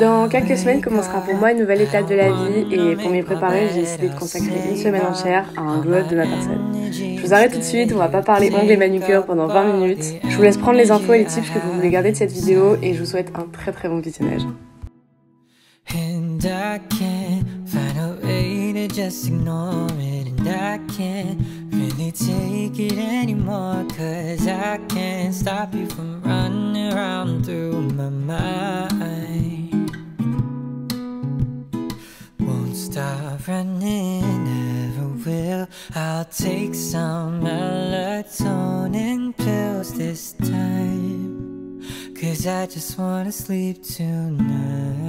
Dans quelques semaines commencera pour moi une nouvelle étape de la vie et pour m'y préparer, j'ai décidé de consacrer une semaine entière à un glow-up de ma personne. Je vous arrête tout de suite, on va pas parler ongles et manucure pendant 20 minutes. Je vous laisse prendre les infos et les tips que vous voulez garder de cette vidéo et je vous souhaite un très bon visionnage. Really take it anymore, 'cause I can't stop you from running around through my mind. Won't stop running, never will. I'll take some melatonin pills this time, 'cause I just wanna sleep tonight.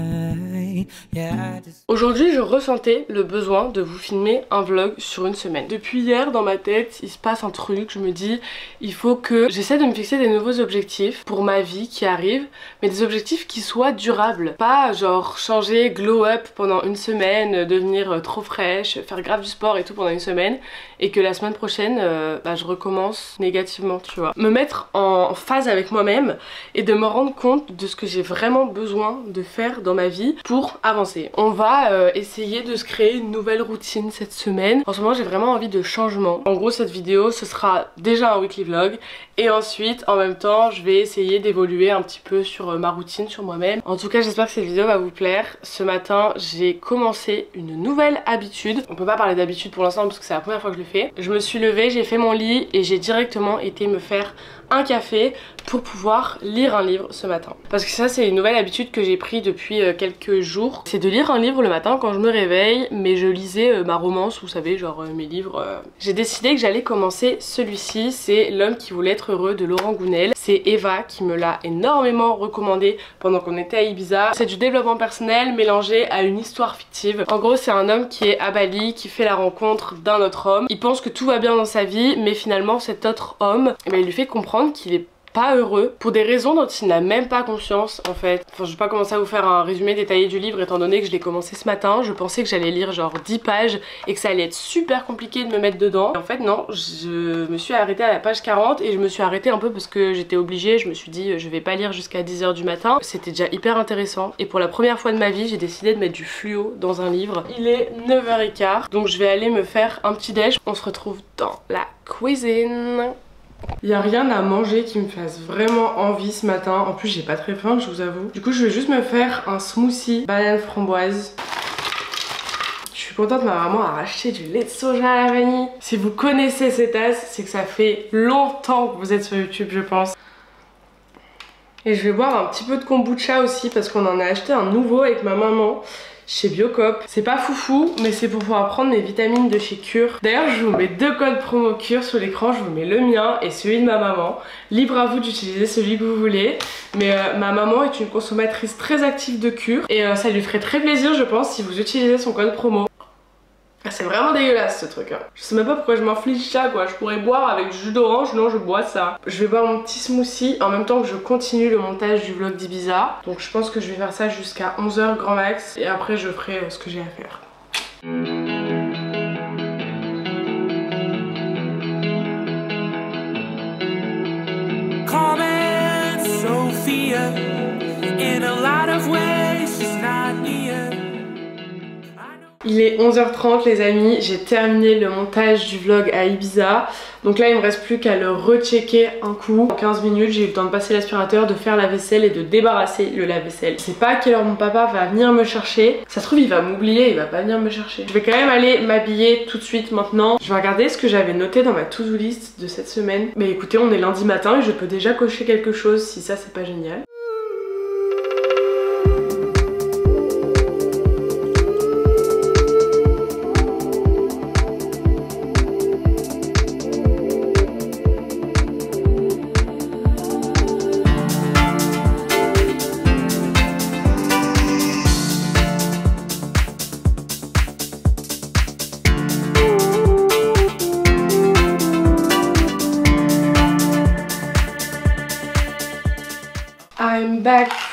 Yeah, Aujourd'hui, je ressentais le besoin de vous filmer un vlog sur une semaine. Depuis hier, dans ma tête, il se passe un truc. Je me dis, il faut que j'essaie de me fixer des nouveaux objectifs pour ma vie qui arrive, mais des objectifs qui soient durables. Pas genre changer glow up pendant une semaine, devenir trop fraîche, faire grave du sport et tout pendant une semaine, et que la semaine prochaine, je recommence négativement, tu vois. Me mettre en phase avec moi-même et de me rendre compte de ce que j'ai vraiment besoin de faire dans ma vie pour avancer. On va essayer de se créer une nouvelle routine cette semaine. En ce moment j'ai vraiment envie de changement. En gros cette vidéo ce sera déjà un weekly vlog et ensuite en même temps je vais essayer d'évoluer un petit peu sur ma routine, sur moi-même. En tout cas j'espère que cette vidéo va vous plaire. Ce matin j'ai commencé une nouvelle habitude. On peut pas parler d'habitude pour l'instant parce que c'est la première fois que je le fais. Je me suis levée, j'ai fait mon lit et j'ai directement été me faire un café pour pouvoir lire un livre ce matin. Parce que ça c'est une nouvelle habitude que j'ai pris depuis quelques jours. C'est de lire un livre le matin quand je me réveille, mais je lisais ma romance, vous savez, genre mes livres. J'ai décidé que j'allais commencer celui-ci, c'est L'homme qui voulait être heureux de Laurent Gounel. C'est Eva qui me l'a énormément recommandé pendant qu'on était à Ibiza. C'est du développement personnel mélangé à une histoire fictive. En gros c'est un homme qui est à Bali, qui fait la rencontre d'un autre homme. Il pense que tout va bien dans sa vie, mais finalement cet autre homme, il lui fait comprendre qu'il est pas heureux pour des raisons dont il n'a même pas conscience en fait. Enfin je vais pas commencer à vous faire un résumé détaillé du livre étant donné que je l'ai commencé ce matin. Je pensais que j'allais lire genre 10 pages et que ça allait être super compliqué de me mettre dedans. Et en fait non, je me suis arrêtée à la page 40 et je me suis arrêtée un peu parce que j'étais obligée. Je me suis dit je vais pas lire jusqu'à 10 h du matin. C'était déjà hyper intéressant et pour la première fois de ma vie j'ai décidé de mettre du fluo dans un livre. Il est 9 h 15 donc je vais aller me faire un petit déj. On se retrouve dans la cuisine. Il n'y a rien à manger qui me fasse vraiment envie ce matin. En plus j'ai pas très faim je vous avoue. Du coup je vais juste me faire un smoothie banane framboise. Je suis contente, ma maman a racheté du lait de soja à la vanille. Si vous connaissez ces tasses, c'est que ça fait longtemps que vous êtes sur YouTube je pense. Et je vais boire un petit peu de kombucha aussi parce qu'on en a acheté un nouveau avec ma maman chez Biocop. C'est pas foufou mais c'est pour pouvoir prendre mes vitamines de chez Cure. D'ailleurs je vous mets 2 codes promo Cure sur l'écran, je vous mets le mien et celui de ma maman. Libre à vous d'utiliser celui que vous voulez. Mais ma maman est une consommatrice très active de Cure et ça lui ferait très plaisir je pense si vous utilisez son code promo. C'est vraiment dégueulasse ce truc hein. Je sais même pas pourquoi je m'inflige ça quoi. Je pourrais boire avec du jus d'orange, non je bois ça. Je vais boire mon petit smoothie en même temps que je continue le montage du vlog d'Ibiza. Donc je pense que je vais faire ça jusqu'à 11 h grand max. Et après je ferai ce que j'ai à faire. Il est 11 h 30 les amis, j'ai terminé le montage du vlog à Ibiza. Donc là il me reste plus qu'à le rechecker un coup. En 15 minutes j'ai eu le temps de passer l'aspirateur, de faire la vaisselle et de débarrasser le lave-vaisselle. Je sais pas à quelle heure mon papa va venir me chercher. Ça se trouve il va m'oublier, il va pas venir me chercher. Je vais quand même aller m'habiller tout de suite maintenant. Je vais regarder ce que j'avais noté dans ma to-do list de cette semaine. Mais écoutez on est lundi matin et je peux déjà cocher quelque chose si ça c'est pas génial.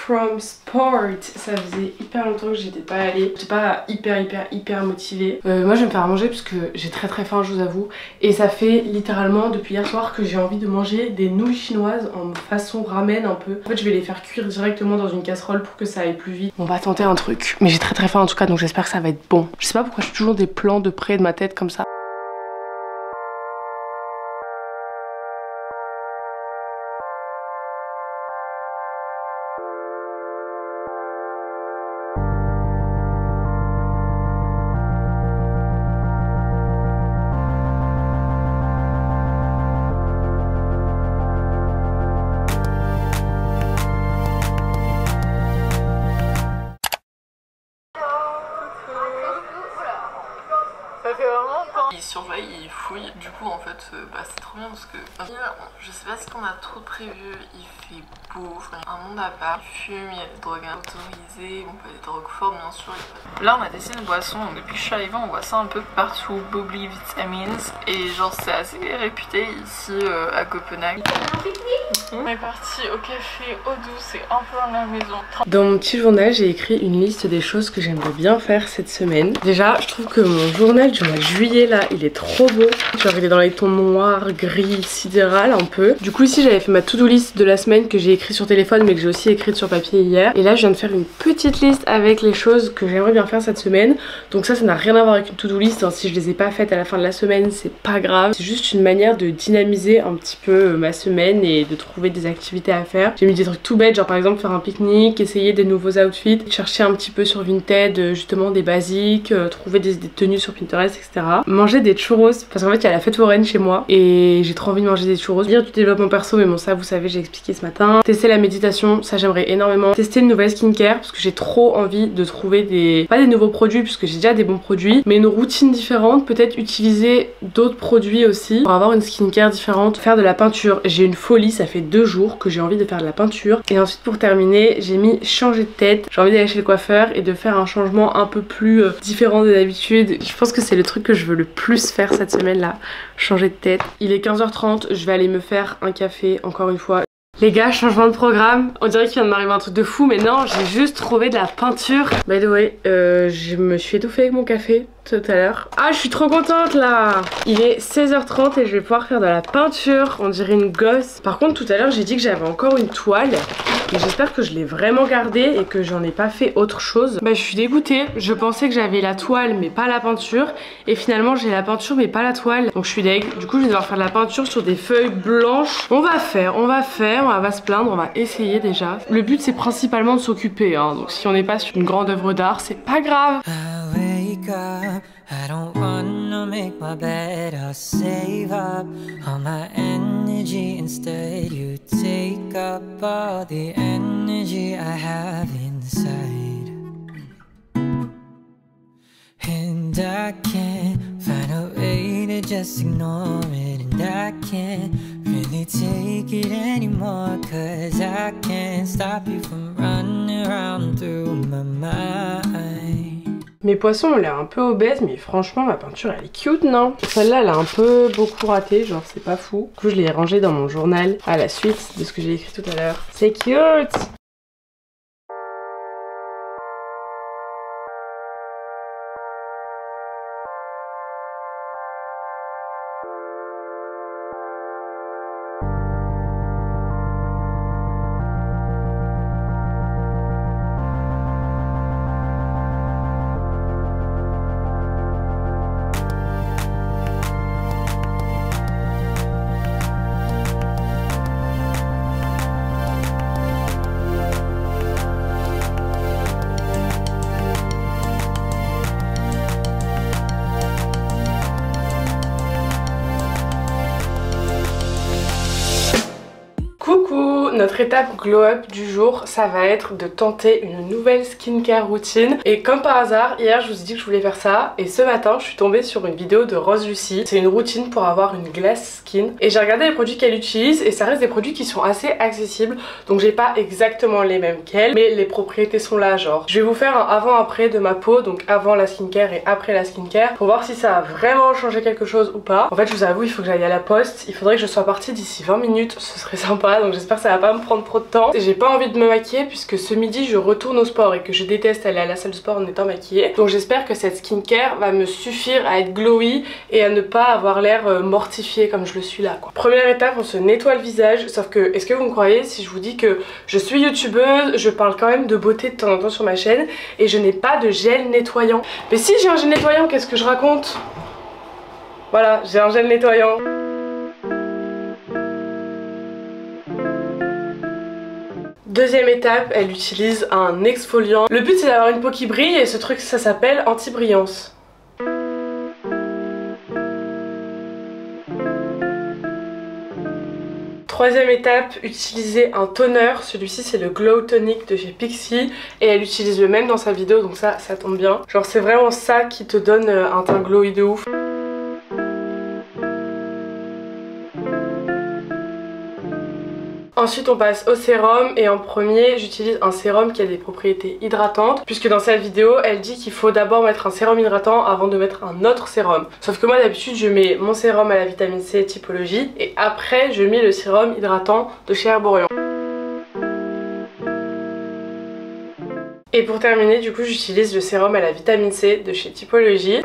from Sport. Ça faisait hyper longtemps que j'étais pas allée. J'étais pas hyper motivée. Moi je vais me faire à manger parce que j'ai très faim, je vous avoue. Et ça fait littéralement depuis hier soir que j'ai envie de manger des nouilles chinoises en façon ramen un peu. En fait je vais les faire cuire directement dans une casserole pour que ça aille plus vite. On va tenter un truc. Mais j'ai très faim en tout cas, donc j'espère que ça va être bon. Je sais pas pourquoi j'ai toujours des plans de près de ma tête comme ça. Il surveille, il fouille. Du coup, en fait, c'est trop bien parce que je sais pas ce qu'on a trop prévu. Il fait beau, un monde à part. Il fume, il y a des drogues autorisées, bon, pas des drogues fortes, bien sûr. Là, on a testé une boisson. Depuis que je suis arrivée, on voit ça un peu partout. Bubbly Vitamins. Et genre, c'est assez réputé ici à Copenhague. On est parti au café Eau Douce, c'est un peu dans la maison. Dans mon petit journal, j'ai écrit une liste des choses que j'aimerais bien faire cette semaine. Déjà, je trouve que mon journal du mois de juillet là, il est trop beau. Genre il est dans les tons noirs, gris, sidéral un peu. Du coup ici j'avais fait ma to-do list de la semaine que j'ai écrit sur téléphone mais que j'ai aussi écrite sur papier hier. Et là je viens de faire une petite liste avec les choses que j'aimerais bien faire cette semaine. Donc ça n'a rien à voir avec une to-do list, hein. Si je les ai pas faites à la fin de la semaine c'est pas grave. C'est juste une manière de dynamiser un petit peu ma semaine et de trouver des activités à faire. J'ai mis des trucs tout bêtes, genre par exemple faire un pique-nique, essayer des nouveaux outfits, chercher un petit peu sur Vinted justement des basiques, trouver des tenues sur Pinterest, etc. Manger des churros, parce qu'en fait il y a la fête foraine chez moi et j'ai trop envie de manger des churros. Lire du développement perso, mais bon ça vous savez j'ai expliqué ce matin. Tester la méditation, ça j'aimerais énormément. Tester une nouvelle skincare parce que j'ai trop envie de trouver pas des nouveaux produits puisque j'ai déjà des bons produits, mais une routine différente, peut-être utiliser d'autres produits aussi pour avoir une skincare différente. Faire de la peinture, j'ai une folie, ça fait 2 jours que j'ai envie de faire de la peinture. Et ensuite pour terminer j'ai mis changer de tête. J'ai envie d'aller chez le coiffeur et de faire un changement un peu plus différent de d'habitude. Je pense que c'est le truc que je veux le plus faire cette semaine là, changer de tête. Il est 15h30, je vais aller me faire un café encore une fois. Les gars, changement de programme. On dirait qu'il vient de m'arriver un truc de fou, mais non, j'ai juste trouvé de la peinture. By the way, je me suis étouffée avec mon café tout à l'heure. Ah, je suis trop contente là. Il est 16h30 et je vais pouvoir faire de la peinture. On dirait une gosse. Par contre, tout à l'heure, j'ai dit que j'avais encore une toile. Et j'espère que je l'ai vraiment gardée et que j'en ai pas fait autre chose. Bah, je suis dégoûtée. Je pensais que j'avais la toile mais pas la peinture. Et finalement, j'ai la peinture mais pas la toile. Donc je suis deg. Du coup, je vais devoir faire de la peinture sur des feuilles blanches. On va se plaindre, on va essayer déjà. Le but, c'est principalement de s'occuper, hein. Donc si on n'est pas sur une grande œuvre d'art, c'est pas grave. I don't wanna make my bed, I'll save up all my energy instead. You take up all the energy I have inside. And I can't find a way to just ignore it. And I can't really take it anymore, 'cause I can't stop you from running around through my mind. Mes poissons ont l'air un peu obèses, mais franchement ma peinture elle est cute, non? Celle-là elle a un peu beaucoup raté, genre c'est pas fou. Du coup je l'ai rangée dans mon journal à la suite de ce que j'ai écrit tout à l'heure. C'est cute! Coucou, notre étape glow up du jour, ça va être de tenter une nouvelle skincare routine. Et comme par hasard, hier je vous ai dit que je voulais faire ça. Et ce matin, je suis tombée sur une vidéo de Rose Lucie. C'est une routine pour avoir une glass skin. Et j'ai regardé les produits qu'elle utilise et ça reste des produits qui sont assez accessibles. Donc j'ai pas exactement les mêmes qu'elle, mais les propriétés sont là, genre. Je vais vous faire un avant-après de ma peau, donc avant la skincare et après la skincare, pour voir si ça a vraiment changé quelque chose ou pas. En fait, je vous avoue, il faut que j'aille à la poste. Il faudrait que je sois partie d'ici 20 minutes, ce serait sympa. Donc j'espère que ça va pas me prendre trop de temps. J'ai pas envie de me maquiller puisque ce midi je retourne au sport et que je déteste aller à la salle de sport en étant maquillée. Donc j'espère que cette skincare va me suffire à être glowy et à ne pas avoir l'air mortifiée comme je le suis là quoi. Première étape, on se nettoie le visage, sauf que est-ce que vous me croyez si je vous dis que je suis youtubeuse, je parle quand même de beauté de temps en temps sur ma chaîne et je n'ai pas de gel nettoyant. Mais si j'ai un gel nettoyant, qu'est-ce que je raconte? Voilà, j'ai un gel nettoyant. Deuxième étape, elle utilise un exfoliant. Le but c'est d'avoir une peau qui brille et ce truc ça s'appelle anti-brillance. Troisième étape, utiliser un toner. Celui-ci c'est le Glow Tonic de chez Pixi et elle utilise le même dans sa vidéo donc ça tombe bien. Genre c'est vraiment ça qui te donne un teint glowy de ouf. Ensuite on passe au sérum et en premier j'utilise un sérum qui a des propriétés hydratantes puisque dans cette vidéo elle dit qu'il faut d'abord mettre un sérum hydratant avant de mettre un autre sérum. Sauf que moi d'habitude je mets mon sérum à la vitamine C typologie et après je mets le sérum hydratant de chez Herborian. Et pour terminer du coup j'utilise le sérum à la vitamine C de chez Typologie.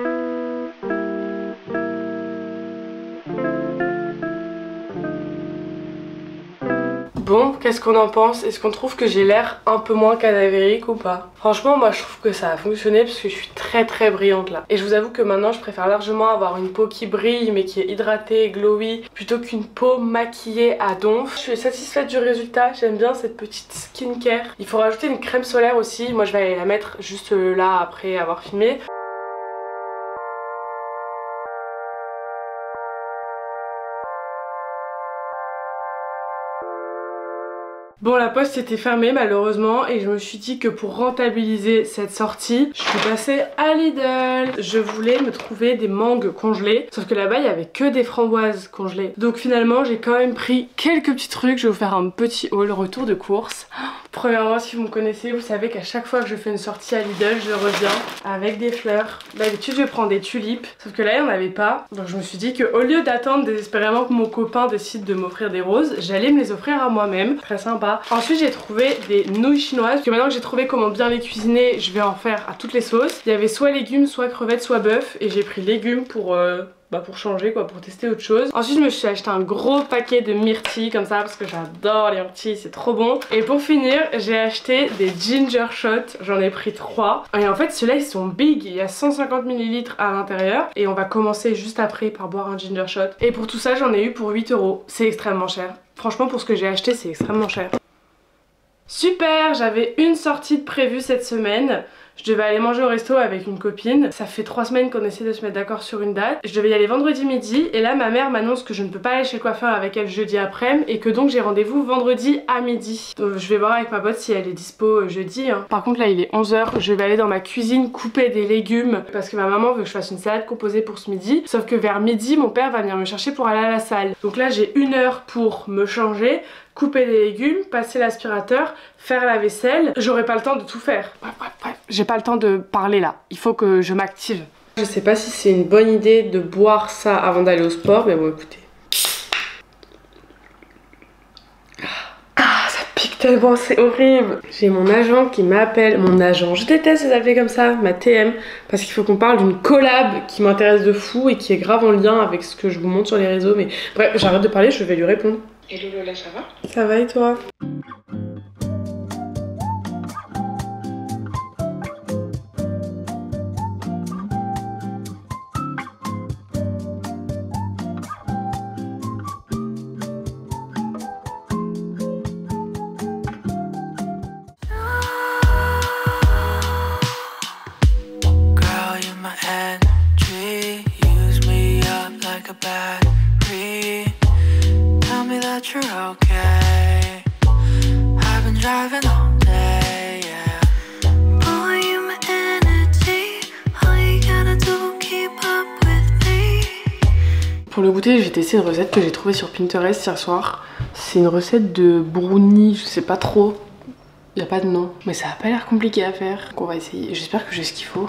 Bon, qu'est-ce qu'on en pense? Est-ce qu'on trouve que j'ai l'air un peu moins cadavérique ou pas? Franchement, moi je trouve que ça a fonctionné parce que je suis très brillante là. Et je vous avoue que maintenant je préfère largement avoir une peau qui brille mais qui est hydratée, glowy, plutôt qu'une peau maquillée à donf. Je suis satisfaite du résultat, j'aime bien cette petite skincare. Il faut rajouter une crème solaire aussi, moi je vais aller la mettre juste là après avoir filmé. Bon, la poste était fermée malheureusement et je me suis dit que pour rentabiliser cette sortie, je suis passée à Lidl. Je voulais me trouver des mangues congelées, sauf que là-bas il y avait que des framboises congelées. Donc finalement j'ai quand même pris quelques petits trucs. Je vais vous faire un petit haul retour de course. Premièrement, si vous me connaissez, vous savez qu'à chaque fois que je fais une sortie à Lidl, je reviens avec des fleurs. D'habitude je prends des tulipes, sauf que là il n'y en avait pas. Donc je me suis dit qu'au lieu d'attendre désespérément que mon copain décide de m'offrir des roses, j'allais me les offrir à moi-même. Très sympa. Ensuite j'ai trouvé des nouilles chinoises, parce que maintenant que j'ai trouvé comment bien les cuisiner, je vais en faire à toutes les sauces. Il y avait soit légumes, soit crevettes, soit bœuf, et j'ai pris légumes pour changer quoi, pour tester autre chose. Ensuite je me suis acheté un gros paquet de myrtilles comme ça parce que j'adore les myrtilles, c'est trop bon. Et pour finir j'ai acheté des ginger shots, j'en ai pris 3. Et en fait ceux-là ils sont big, il y a 150 ml à l'intérieur et on va commencer juste après par boire un ginger shot. Et pour tout ça j'en ai eu pour 8 €, c'est extrêmement cher. Franchement pour ce que j'ai acheté c'est extrêmement cher. Super, j'avais une sortie de prévue cette semaine. Je devais aller manger au resto avec une copine. Ça fait 3 semaines qu'on essaie de se mettre d'accord sur une date. Je devais y aller vendredi midi et là ma mère m'annonce que je ne peux pas aller chez le coiffeur avec elle jeudi après-midi et que donc j'ai rendez-vous vendredi à midi. Donc je vais voir avec ma pote si elle est dispo jeudi hein. Par contre là il est 11 h, je vais aller dans ma cuisine couper des légumes parce que ma maman veut que je fasse une salade composée pour ce midi. Sauf que vers midi mon père va venir me chercher pour aller à la salle. Donc là j'ai 1 heure pour me changer, couper des légumes, passer l'aspirateur, faire la vaisselle. J'aurai pas le temps de tout faire. Bref, j'ai pas le temps de parler là. Il faut que je m'active. Je sais pas si c'est une bonne idée de boire ça avant d'aller au sport, mais bon écoutez. Ah, ça pique tellement, c'est horrible. J'ai mon agent qui m'appelle. Mon agent, je déteste les appeler comme ça, ma TM. Parce qu'il faut qu'on parle d'une collab qui m'intéresse de fou et qui est grave en lien avec ce que je vous montre sur les réseaux. Mais bref, j'arrête de parler, je vais lui répondre. Hello Lola, ça va? Ça va et toi? Girl, you're my energy. Use me up like a battery. Tell me that you're okay. I've been driving all day, yeah. Boy, you're my energy. All you gotta do, keep up with me. Pour le goûter, j'ai testé une recette que j'ai trouvée sur Pinterest hier soir. C'est une recette de brownie, je sais pas trop. Il n'y a pas de nom, mais ça a pas l'air compliqué à faire. Donc on va essayer. J'espère que j'ai ce qu'il faut.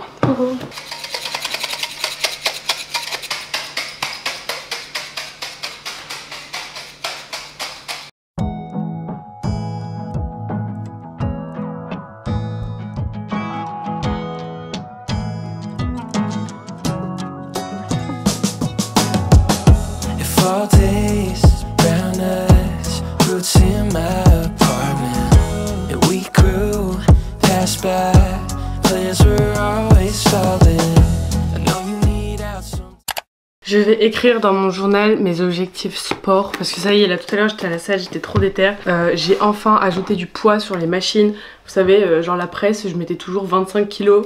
place we're always falling. I know you need out some. Je vais écrire dans mon journal mes objectifs sport parce que ça y est, là tout à l'heure j'étais à la salle, j'étais trop déter. J'ai enfin ajouté du poids sur les machines. Vous savez, genre la presse, je mettais toujours 25 kilos.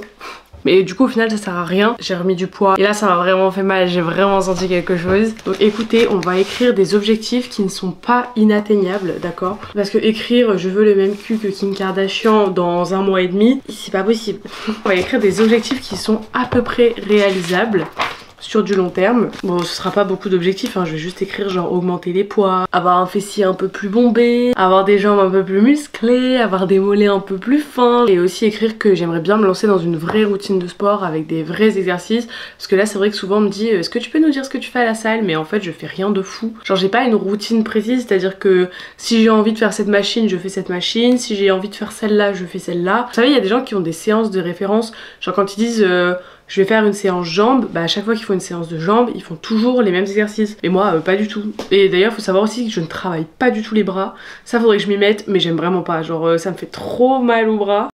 Mais du coup au final ça sert à rien, j'ai remis du poids et là ça m'a vraiment fait mal, j'ai vraiment senti quelque chose. Donc écoutez, on va écrire des objectifs qui ne sont pas inatteignables, d'accord? Parce que écrire je veux le même cul que Kim Kardashian dans 1 mois et demi, c'est pas possible. On va écrire des objectifs qui sont à peu près réalisables sur du long terme. Bon, ce sera pas beaucoup d'objectifs, hein. Je vais juste écrire genre augmenter les poids, avoir un fessier un peu plus bombé, avoir des jambes un peu plus musclées, avoir des mollets un peu plus fins, et aussi écrire que j'aimerais bien me lancer dans une vraie routine de sport avec des vrais exercices, parce que là c'est vrai que souvent on me dit est-ce que tu peux nous dire ce que tu fais à la salle, mais en fait je fais rien de fou. Genre j'ai pas une routine précise, c'est à dire que si j'ai envie de faire cette machine je fais cette machine, si j'ai envie de faire celle-là je fais celle-là. Vous savez, il y a des gens qui ont des séances de référence, genre quand ils disent je vais faire une séance jambes, bah à chaque fois qu'ils font une séance de jambes, ils font toujours les mêmes exercices. Et moi, pas du tout. Et d'ailleurs, faut savoir aussi que je ne travaille pas du tout les bras. Ça, faudrait que je m'y mette, mais j'aime vraiment pas. Genre, ça me fait trop mal aux bras.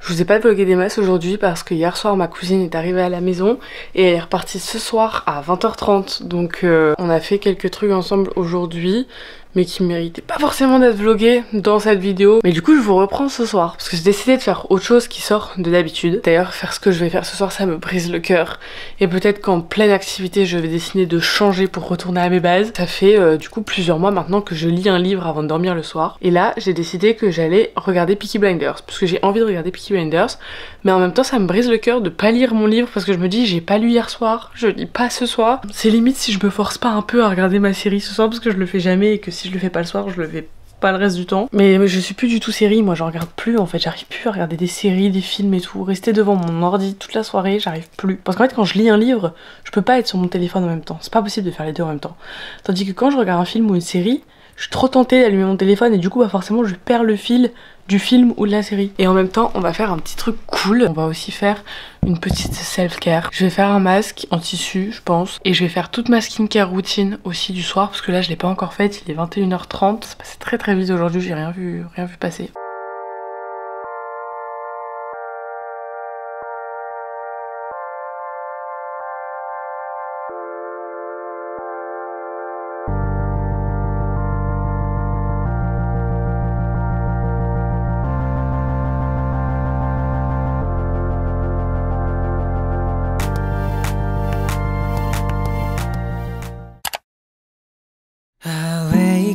Je vous ai pas vlogué des masses aujourd'hui parce que hier soir ma cousine est arrivée à la maison et elle est repartie ce soir à 20h30, donc on a fait quelques trucs ensemble aujourd'hui mais qui méritaient pas forcément d'être vlogués dans cette vidéo. Mais du coup je vous reprends ce soir parce que j'ai décidé de faire autre chose qui sort de d'habitude. D'ailleurs faire ce que je vais faire ce soir ça me brise le cœur et peut-être qu'en pleine activité je vais décider de changer pour retourner à mes bases. Ça fait du coup plusieurs mois maintenant que je lis un livre avant de dormir le soir et là j'ai décidé que j'allais regarder Peaky Blinders parce que j'ai envie de regarder Peaky Blinders, mais en même temps ça me brise le cœur de pas lire mon livre parce que je me dis j'ai pas lu hier soir, je lis pas ce soir. C'est limite si je me force pas un peu à regarder ma série ce soir parce que je le fais jamais et que si je le fais pas le soir je le fais pas le reste du temps. Mais je suis plus du tout série, moi j'en regarde plus en fait, j'arrive plus à regarder des séries, des films et tout, rester devant mon ordi toute la soirée j'arrive plus. Parce qu'en fait quand je lis un livre, je peux pas être sur mon téléphone en même temps, c'est pas possible de faire les deux en même temps. Tandis que quand je regarde un film ou une série, je suis trop tentée d'allumer mon téléphone et du coup bah forcément je perds le fil du film ou de la série. Et en même temps on va faire un petit truc cool, on va aussi faire une petite self-care. Je vais faire un masque en tissu je pense et je vais faire toute ma skincare routine aussi du soir parce que là je l'ai pas encore faite, il est 21h30, c'est passé très très vite aujourd'hui, j'ai rien vu passer.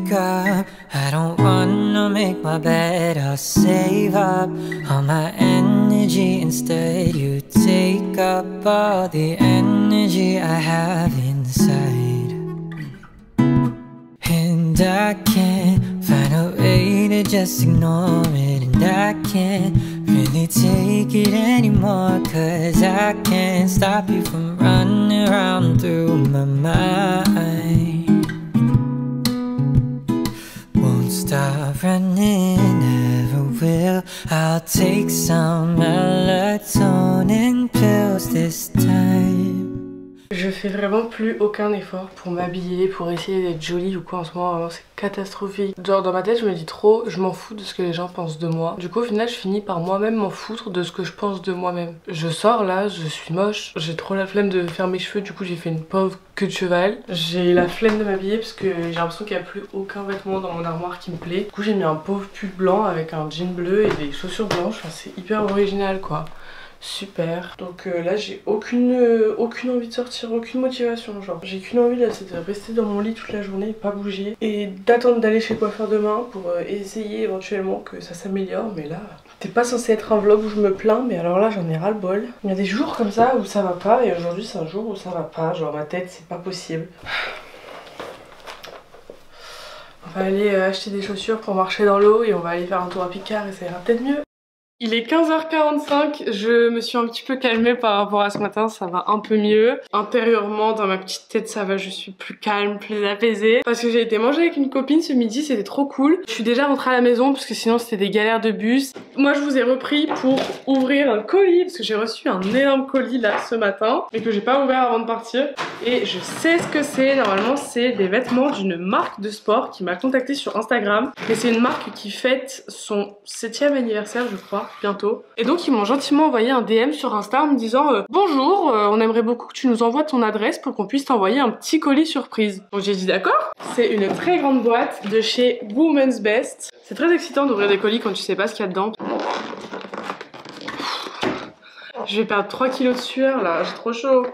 Up. I don't wanna make my bed, I'll save up all my energy. Instead you take up all the energy I have inside, and I can't find a way to just ignore it. And I can't really take it anymore, 'cause I can't stop you from running around through my mind. Stop running, never will. I'll take some melatonin pills this time. Je fais vraiment plus aucun effort pour m'habiller, pour essayer d'être jolie ou quoi en ce moment, vraiment c'est catastrophique. Genre dans ma tête je me dis trop, je m'en fous de ce que les gens pensent de moi. Du coup au final je finis par moi-même m'en foutre de ce que je pense de moi-même. Je sors là, je suis moche, j'ai trop la flemme de faire mes cheveux, du coup j'ai fait une pauvre queue de cheval. J'ai la flemme de m'habiller parce que j'ai l'impression qu'il n'y a plus aucun vêtement dans mon armoire qui me plaît. Du coup j'ai mis un pauvre pull blanc avec un jean bleu et des chaussures blanches, enfin, c'est hyper original quoi. Super. Donc là j'ai aucune envie de sortir, aucune motivation, genre j'ai qu'une envie là, c'est de rester dans mon lit toute la journée, pas bouger et d'attendre d'aller chez le coiffeur demain pour essayer éventuellement que ça s'améliore. Mais là c'était pas censé être un vlog où je me plains, mais alors là j'en ai ras le bol. Il y a des jours comme ça où ça va pas et aujourd'hui c'est un jour où ça va pas, genre ma tête c'est pas possible. On va aller acheter des chaussures pour marcher dans l'eau et on va aller faire un tour à Picard et ça ira peut-être mieux. Il est 15h45, je me suis un petit peu calmée par rapport à ce matin, ça va un peu mieux. Intérieurement, dans ma petite tête, ça va, je suis plus calme, plus apaisée. Parce que j'ai été manger avec une copine ce midi, c'était trop cool. Je suis déjà rentrée à la maison parce que sinon c'était des galères de bus. Moi je vous ai repris pour ouvrir un colis, parce que j'ai reçu un énorme colis là ce matin, mais que j'ai pas ouvert avant de partir. Et je sais ce que c'est, normalement c'est des vêtements d'une marque de sport qui m'a contactée sur Instagram. Et c'est une marque qui fête son 7e anniversaire je crois. Bientôt. Et donc ils m'ont gentiment envoyé un DM sur Insta en me disant bonjour, on aimerait beaucoup que tu nous envoies ton adresse pour qu'on puisse t'envoyer un petit colis surprise. Donc j'ai dit d'accord. C'est une très grande boîte de chez Women's Best. C'est très excitant d'ouvrir des colis quand tu sais pas ce qu'il y a dedans. Je vais perdre 3 kilos de sueur là, j'ai trop chaud.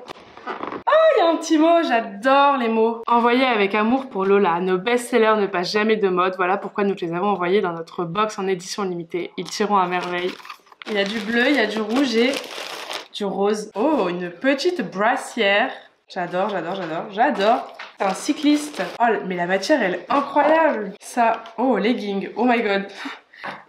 Il y a un petit mot, j'adore les mots. Envoyés avec amour pour Lola, nos best-sellers ne passent jamais de mode, voilà pourquoi nous te les avons envoyés dans notre box en édition limitée. Ils tireront à merveille. Il y a du bleu, il y a du rouge et du rose. Oh, une petite brassière. J'adore, j'adore, j'adore, j'adore. C'est un cycliste. Oh, mais la matière elle est incroyable. Ça, oh, legging, oh my god.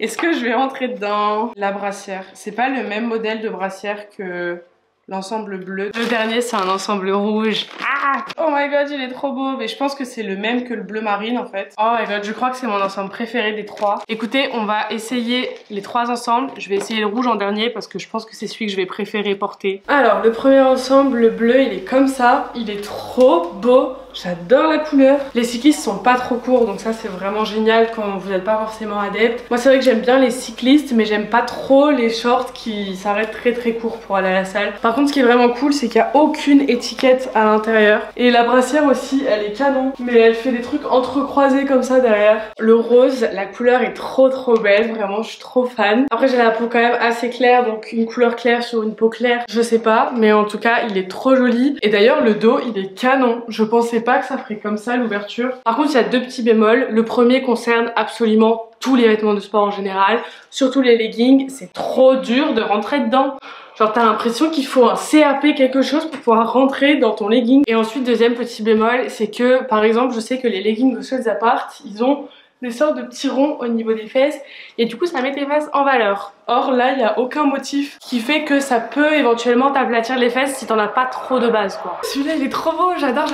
Est-ce que je vais rentrer dedans? La brassière, c'est pas le même modèle de brassière que... l'ensemble bleu. Le dernier c'est un ensemble rouge. Ah, oh my god, il est trop beau. Mais je pense que c'est le même que le bleu marine en fait. Oh my god, je crois que c'est mon ensemble préféré des trois. Écoutez, on va essayer les trois ensembles. Je vais essayer le rouge en dernier parce que je pense que c'est celui que je vais préférer porter. Alors le premier ensemble, le bleu, il est comme ça. Il est trop beau. J'adore la couleur. Les cyclistes sont pas trop courts, donc ça c'est vraiment génial quand vous n'êtes pas forcément adepte. Moi c'est vrai que j'aime bien les cyclistes, mais j'aime pas trop les shorts qui s'arrêtent très court pour aller à la salle. Par contre ce qui est vraiment cool, c'est qu'il n'y a aucune étiquette à l'intérieur. Et la brassière aussi, elle est canon, mais elle fait des trucs entrecroisés comme ça derrière. Le rose, la couleur est trop belle, vraiment je suis trop fan. Après j'ai la peau quand même assez claire, donc une couleur claire sur une peau claire, je sais pas, mais en tout cas il est trop joli. Et d'ailleurs le dos il est canon, je pensais pas que ça ferait comme ça l'ouverture. Par contre il y a deux petits bémols. Le premier concerne absolument tous les vêtements de sport en général, surtout les leggings. C'est trop dur de rentrer dedans. Genre t'as l'impression qu'il faut un CAP quelque chose pour pouvoir rentrer dans ton legging. Et ensuite deuxième petit bémol, c'est que par exemple je sais que les leggings de Sweats Apart, ils ont des sortes de petits ronds au niveau des fesses et du coup ça met tes fesses en valeur. Or là il n'y a aucun motif qui fait que ça peut éventuellement t'aplatir les fesses si t'en as pas trop de base quoi. Celui-là il est trop beau, j'adore,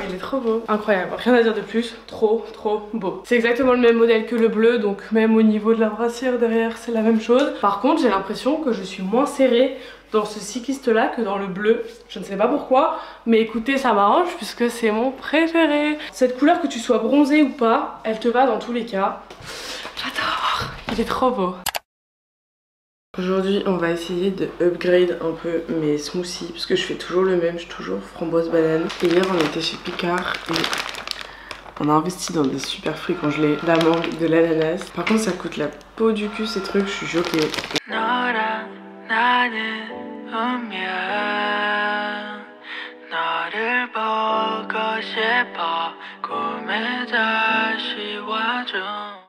il est trop beau. Incroyable, rien à dire de plus, trop beau. C'est exactement le même modèle que le bleu, donc même au niveau de la brassière derrière c'est la même chose. Par contre j'ai l'impression que je suis moins serrée dans ce cycliste là que dans le bleu. Je ne sais pas pourquoi, mais écoutez ça m'arrange puisque c'est mon préféré. Cette couleur, que tu sois bronzée ou pas, elle te va dans tous les cas. J'adore, il est trop beau. Aujourd'hui on va essayer de upgrade un peu mes smoothies parce que je fais toujours le même, je suis toujours framboise banane. Et hier on était chez Picard et on a investi dans des super fruits congelés, de la mangue, de l'ananas. Par contre ça coûte la peau du cul ces trucs, je suis choquée.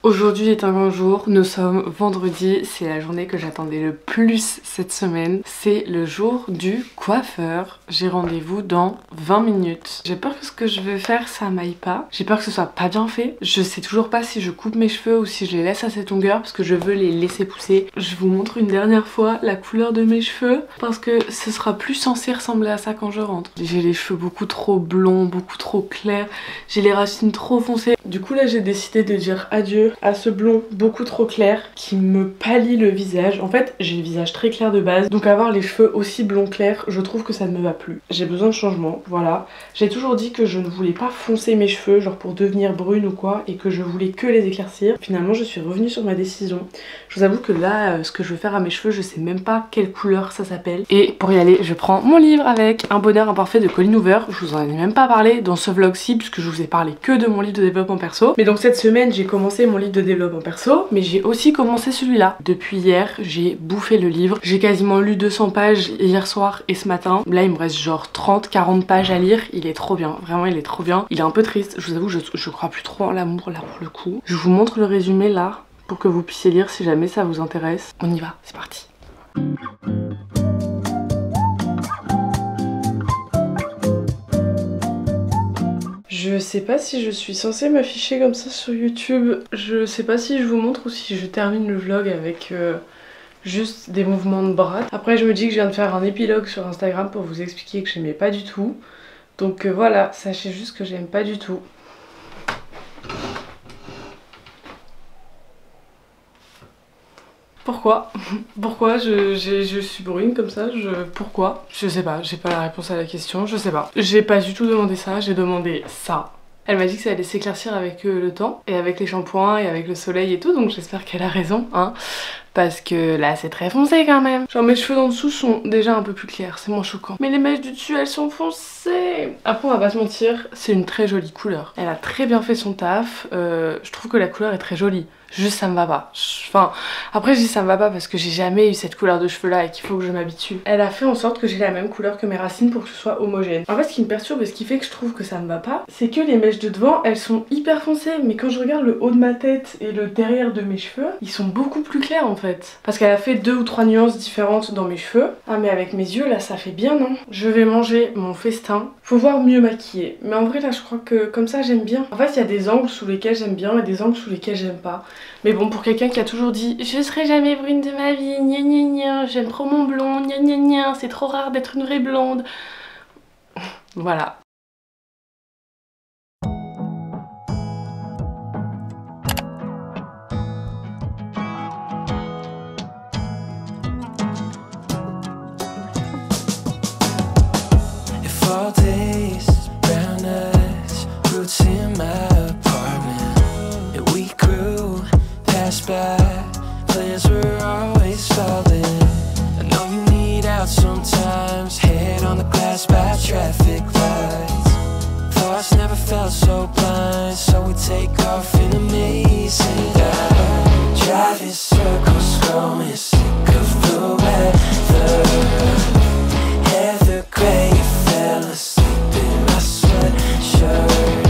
Aujourd'hui est un grand jour, nous sommes vendredi, c'est la journée que j'attendais le plus cette semaine. C'est le jour du coiffeur. J'ai rendez-vous dans 20 minutes. J'ai peur que ce que je veux faire ça m'aille pas. J'ai peur que ce soit pas bien fait. Je sais toujours pas si je coupe mes cheveux ou si je les laisse à cette longueur parce que je veux les laisser pousser. Je vous montre une dernière fois la couleur de mes cheveux parce que ce sera plus censé ressembler à ça quand je rentre. J'ai les cheveux beaucoup trop blonds, beaucoup trop clairs. J'ai les racines trop foncées. Du coup là j'ai décidé de dire adieu à ce blond beaucoup trop clair qui me pâlit le visage. En fait j'ai le visage très clair de base, donc avoir les cheveux aussi blond clair, je trouve que ça ne me va plus. J'ai besoin de changement, voilà. J'ai toujours dit que je ne voulais pas foncer mes cheveux genre pour devenir brune ou quoi, et que je voulais que les éclaircir. Finalement je suis revenue sur ma décision. Je vous avoue que là ce que je veux faire à mes cheveux, je sais même pas quelle couleur ça s'appelle. Et pour y aller je prends mon livre avec Un bonheur imparfait de Colleen Hoover. Je vous en ai même pas parlé dans ce vlog-ci puisque je vous ai parlé que de mon livre de développement perso. Mais donc cette semaine j'ai commencé mon livre de développement perso, mais j'ai aussi commencé celui-là. Depuis hier j'ai bouffé le livre. J'ai quasiment lu 200 pages hier soir et ce matin. Là il me reste genre 30-40 pages à lire. Il est trop bien, vraiment il est trop bien. Il est un peu triste, je vous avoue je crois plus trop en l'amour là pour le coup. Je vous montre le résumé là pour que vous puissiez lire si jamais ça vous intéresse. On y va, c'est parti. Je sais pas si je suis censée m'afficher comme ça sur YouTube. Je sais pas si je vous montre ou si je termine le vlog avec juste des mouvements de bras. Après je me dis que je viens de faire un épilogue sur Instagram pour vous expliquer que j'aimais pas du tout. Donc voilà, sachez juste que j'aime pas du tout. Pourquoi? Pourquoi je suis brune comme ça? Pourquoi? Je sais pas, j'ai pas la réponse à la question, je sais pas. J'ai pas du tout demandé ça, j'ai demandé ça. Elle m'a dit que ça allait s'éclaircir avec le temps, et avec les shampoings, et avec le soleil et tout, donc j'espère qu'elle a raison, hein. Parce que là c'est très foncé quand même. Genre mes cheveux d'en dessous sont déjà un peu plus clairs, c'est moins choquant. Mais les mèches du dessus elles sont foncées. Après on va pas se mentir, c'est une très jolie couleur. Elle a très bien fait son taf, je trouve que la couleur est très jolie. Juste ça me va pas. Enfin, après je dis ça me va pas parce que j'ai jamais eu cette couleur de cheveux là et qu'il faut que je m'habitue. Elle a fait en sorte que j'ai la même couleur que mes racines pour que ce soit homogène. En fait ce qui me perturbe et ce qui fait que je trouve que ça me va pas, c'est que les mèches de devant elles sont hyper foncées, mais quand je regarde le haut de ma tête et le derrière de mes cheveux, ils sont beaucoup plus clairs en fait. Parce qu'elle a fait 2 ou 3 nuances différentes dans mes cheveux. Ah mais avec mes yeux là ça fait bien non? Je vais manger mon festin. Faut voir mieux maquiller. Mais en vrai là je crois que comme ça j'aime bien. En fait il y a des angles sous lesquels j'aime bien et des angles sous lesquels j'aime pas. Mais bon, pour quelqu'un qui a toujours dit je serai jamais brune de ma vie, gna gna gna, j'aime trop mon blond, gna gna gna, c'est trop rare d'être une vraie blonde. Voilà. If all days, brown eyes, roots in my apartment, and we grew past by, plans were always falling. I know you need out sometimes, head on the glass by traffic lights. Thoughts never felt so blind, so we take off in amazing dive. Driving circles, growing sick of the weather. Heather gray, fell asleep in my sweatshirt.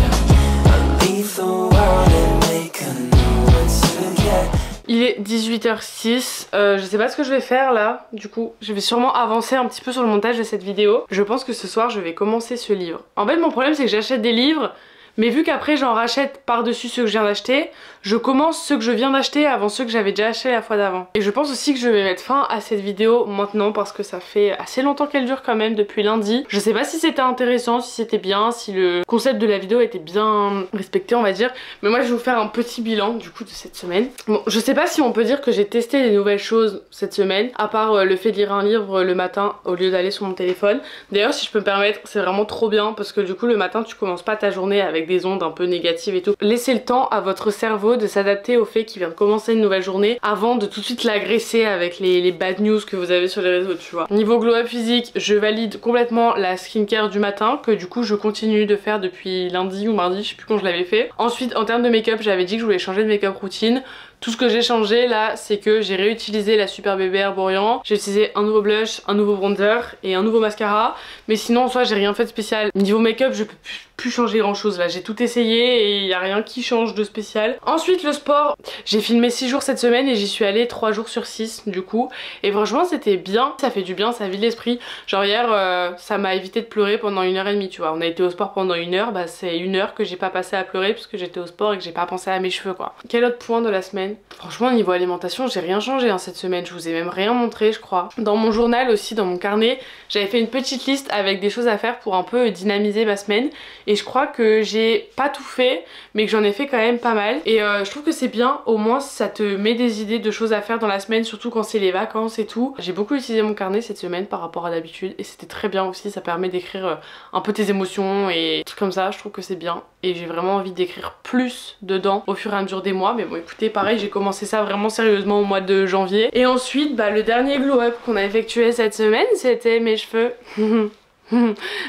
I leave the world and make a new one together. Il est 18h06, je sais pas ce que je vais faire là, du coup je vais sûrement avancer un petit peu sur le montage de cette vidéo. Je pense que ce soir je vais commencer ce livre. En fait mon problème c'est que j'achète des livres, mais vu qu'après j'en rachète par-dessus ceux que je viens d'acheter, je commence ceux que je viens d'acheter avant ceux que j'avais déjà acheté la fois d'avant. Et je pense aussi que je vais mettre fin à cette vidéo maintenant parce que ça fait assez longtemps qu'elle dure quand même, depuis lundi. Je sais pas si c'était intéressant, si c'était bien, si le concept de la vidéo était bien respecté on va dire. Mais moi je vais vous faire un petit bilan du coup de cette semaine. Bon, je sais pas si on peut dire que j'ai testé des nouvelles choses cette semaine, à part le fait de lire un livre le matin au lieu d'aller sur mon téléphone. D'ailleurs si je peux me permettre, c'est vraiment trop bien parce que du coup le matin tu commences pas ta journée avec des ondes un peu négatives et tout. Laissez le temps à votre cerveau de s'adapter au fait qu'il vient de commencer une nouvelle journée avant de tout de suite l'agresser avec les bad news que vous avez sur les réseaux, tu vois. Niveau glow up physique, je valide complètement la skincare du matin que du coup je continue de faire depuis lundi ou mardi, je sais plus quand je l'avais fait. Ensuite en termes de make-up, j'avais dit que je voulais changer de make-up routine. Tout ce que j'ai changé là, c'est que j'ai réutilisé la Super Bébé Herborian. J'ai utilisé un nouveau blush, un nouveau bronzer et un nouveau mascara. Mais sinon en soi j'ai rien fait de spécial. Niveau make-up je peux plus changer grand chose là. J'ai tout essayé et il n'y a rien qui change de spécial. Ensuite le sport, j'ai filmé 6 jours cette semaine et j'y suis allée 3 jours sur 6 du coup. Et franchement c'était bien, ça fait du bien, ça vide l'esprit. Genre hier ça m'a évité de pleurer pendant 1h30 tu vois. On a été au sport pendant 1 heure, bah c'est 1 heure que j'ai pas passé à pleurer puisque j'étais au sport et que j'ai pas pensé à mes cheveux quoi. Quel autre point de la semaine? Franchement niveau alimentation j'ai rien changé hein, cette semaine, je vous ai même rien montré je crois. Dans mon journal aussi, dans mon carnet, j'avais fait une petite liste avec des choses à faire pour un peu dynamiser ma semaine. Et je crois que j'ai pas tout fait mais que j'en ai fait quand même pas mal. Et je trouve que c'est bien, au moins ça te met des idées de choses à faire dans la semaine, surtout quand c'est les vacances et tout. J'ai beaucoup utilisé mon carnet cette semaine par rapport à d'habitude et c'était très bien aussi, ça permet d'écrire un peu tes émotions et trucs comme ça, je trouve que c'est bien. Et j'ai vraiment envie d'écrire plus dedans au fur et à mesure des mois. Mais bon écoutez, pareil j'ai commencé ça vraiment sérieusement au mois de janvier. Et ensuite bah le dernier glow up qu'on a effectué cette semaine c'était mes cheveux.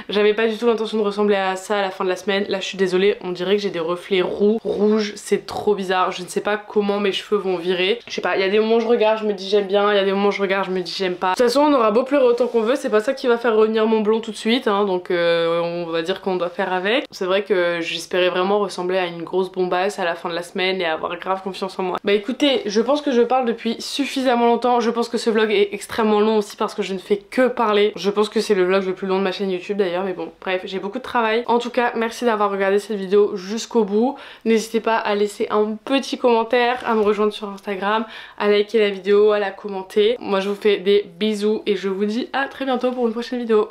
J'avais pas du tout l'intention de ressembler à ça à la fin de la semaine. Là je suis désolée, on dirait que j'ai des reflets rouges, c'est trop bizarre. Je ne sais pas comment mes cheveux vont virer. Je sais pas, il y a des moments où je regarde, je me dis j'aime bien, il y a des moments où je regarde, je me dis j'aime pas. De toute façon on aura beau pleurer autant qu'on veut, c'est pas ça qui va faire revenir mon blond tout de suite hein, donc on va dire qu'on doit faire avec. C'est vrai que j'espérais vraiment ressembler à une grosse bombasse à la fin de la semaine et avoir grave confiance en moi. Bah écoutez, je pense que je parle depuis suffisamment longtemps. Je pense que ce vlog est extrêmement long aussi parce que je ne fais que parler. Je pense que c'est le vlog le plus long de ma ma chaîne YouTube d'ailleurs, mais bon bref, j'ai beaucoup de travail. En tout cas merci d'avoir regardé cette vidéo jusqu'au bout. N'hésitez pas à laisser un petit commentaire, à me rejoindre sur Instagram, à liker la vidéo, à la commenter. Moi je vous fais des bisous et je vous dis à très bientôt pour une prochaine vidéo.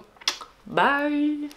Bye.